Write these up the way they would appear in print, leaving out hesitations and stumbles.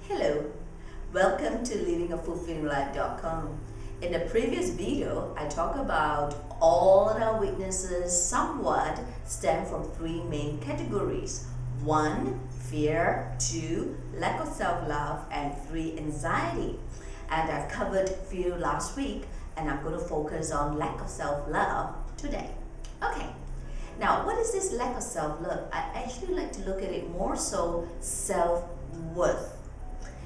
Hello, welcome to livingafulfillinglife.com. In the previous video, I talked about all our weaknesses somewhat stem from three main categories. 1. Fear, 2. Lack of self-love, and 3. Anxiety. And I've covered fear last week, and I'm going to focus on lack of self-love today. Okay, now what is this lack of self-love? I actually like to look at it more so self-worth.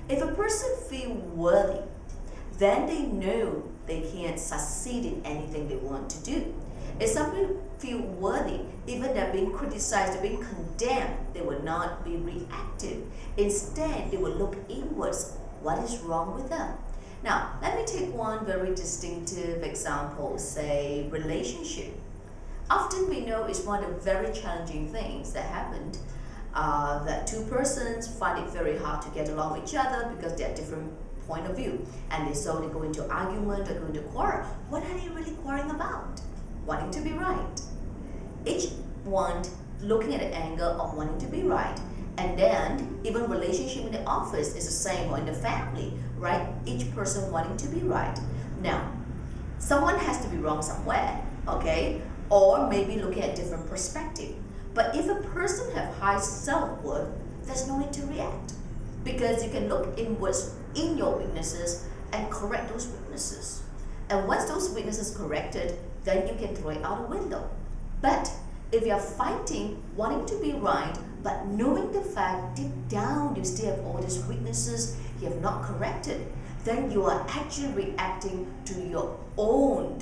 If a person feels worthy, then they know they can succeed in anything they want to do. If someone feels worthy, even they're being criticized, they're being condemned, they will not be reactive. Instead, they will look inwards. What is wrong with them? Now, let me take one very distinctive example, say relationship. Often we know it's one of the very challenging things that happened. That two persons find it very hard to get along with each other because they have different point of view, and they go into argument or go into quarrel. What are they really quarreling about? Wanting to be right. Each one looking at the angle of wanting to be right, and then even relationship in the office is the same, or in the family, right? Each person wanting to be right. Now, someone has to be wrong somewhere, okay? Or maybe looking at different perspective. But if a person have high self-worth, there's no need to react, because you can look inwards in your weaknesses and correct those weaknesses. And once those weaknesses corrected, then you can throw it out the window. But if you're fighting, wanting to be right, but knowing the fact deep down you still have all these weaknesses you have not corrected, then you are actually reacting to your own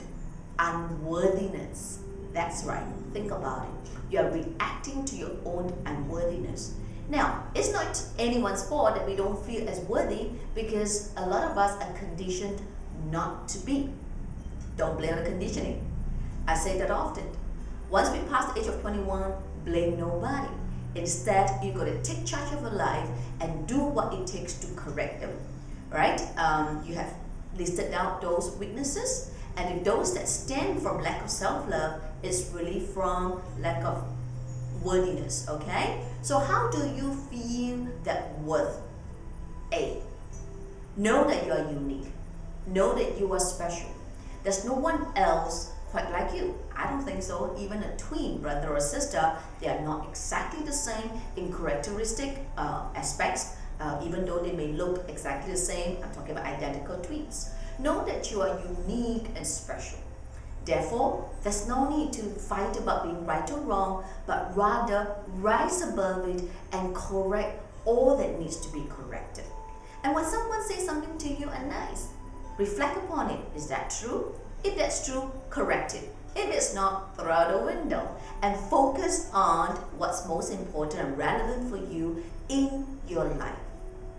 unworthiness. That's right, think about it. You are reacting to your own unworthiness. Now, it's not anyone's fault that we don't feel as worthy, because a lot of us are conditioned not to be. Don't blame the conditioning. I say that often. Once we pass the age of 21, blame nobody. Instead, you got to take charge of your life and do what it takes to correct them. Right? You have listed down those weaknesses, and if those that stem from lack of self-love, it's really from lack of worthiness, okay? So how do you feel that worth? A, know that you are unique. Know that you are special. There's no one else quite like you. I don't think so. Even a twin brother or sister, they are not exactly the same in characteristic aspects, even though they may look exactly the same. I'm talking about identical twins. Know that you are unique and special. Therefore, there's no need to fight about being right or wrong, but rather rise above it and correct all that needs to be corrected. And when someone says something to you and nice, reflect upon it. Is that true? If that's true, correct it. If it's not, throw out the window and focus on what's most important and relevant for you in your life.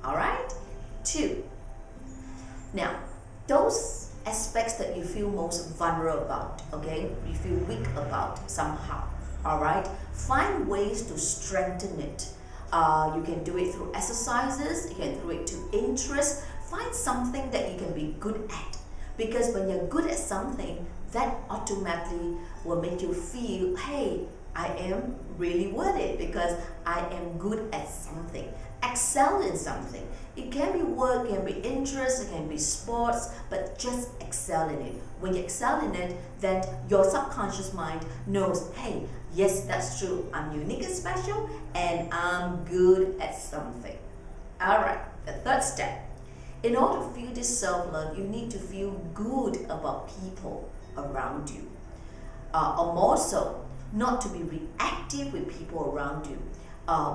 All right? 2. Now, those aspects that you feel most vulnerable about, okay, you feel weak about somehow, all right, find ways to strengthen it. You can do it through exercises, you can do it to interest. Find something that you can be good at, because when you're good at something, that automatically will make you feel, hey, I am really worth it because I am good at something. Excel in something. It can be work, it can be interest, it can be sports, but just excel in it. When you excel in it, then your subconscious mind knows, hey, yes, that's true. I'm unique and special, and I'm good at something. All right, the third step. In order to feel this self-love, you need to feel good about people around you. Or more so, not to be reactive with people around you.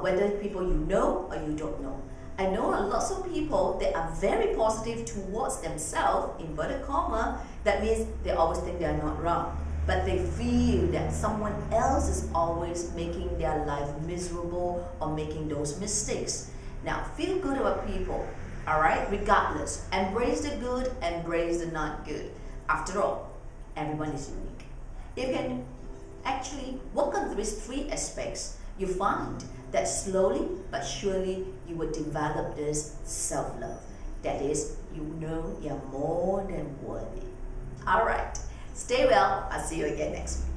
Whether people you know or you don't know. I know lots of people that are very positive towards themselves, inverted comma. That means they always think they are not wrong. But they feel that someone else is always making their life miserable or making those mistakes. Now, feel good about people, all right? Regardless. Embrace the good, embrace the not good. After all, everyone is unique. You can actually work on these 3 aspects. You find that slowly but surely you will develop this self-love. That is, you know you're more than worthy. All right, stay well. I'll see you again next week.